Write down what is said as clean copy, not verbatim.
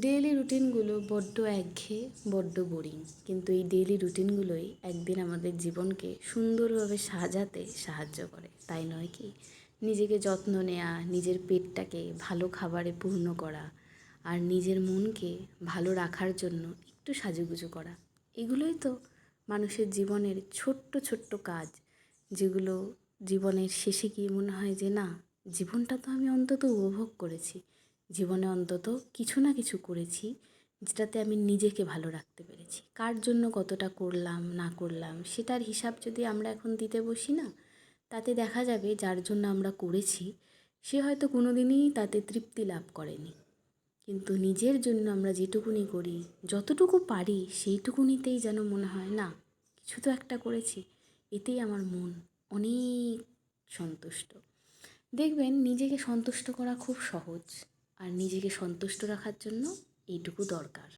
Daily রুটিনগুলো বড্ড একঘেয়ে, বড্ড বোরিং। কিন্তু এই ডেইলি রুটিনগুলোই একদিন আমাদের জীবনকে সুন্দরভাবে সাজাতে সাহায্য করে, তাই নয় কি? নিজেকে যত্ন নেওয়া, নিজের পেটটাকে ভালো খাবারে পূর্ণ করা, আর নিজের মনকে ভালো রাখার জন্য একটু সাজুগুজু করা, এগুলোই তো মানুষের জীবনের ছোট্ট ছোট্ট কাজ, যেগুলো জীবনের শেষে গিয়ে মনে হয় যে না, জীবনটা তো আমি অন্তত উপভোগ করেছি, জীবনে অন্তত কিছু না কিছু করেছি যেটাতে আমি নিজেকে ভালো রাখতে পেরেছি। কার জন্য কতটা করলাম না করলাম সেটার হিসাব যদি আমরা এখন দিতে বসি না, তাতে দেখা যাবে যার জন্য আমরা করেছি সে হয়তো কোনো দিনই তাতে তৃপ্তি লাভ করেনি। কিন্তু নিজের জন্য আমরা যেটুকুনি করি, যতটুকু পারি সেইটুকুনিতেই যেন মনে হয় না, কিছু তো একটা করেছি, এতেই আমার মন অনেক সন্তুষ্ট। দেখবেন নিজেকে সন্তুষ্ট করা খুব সহজ, আর নিজেকে সন্তুষ্ট রাখার জন্য এইটুকু দরকার।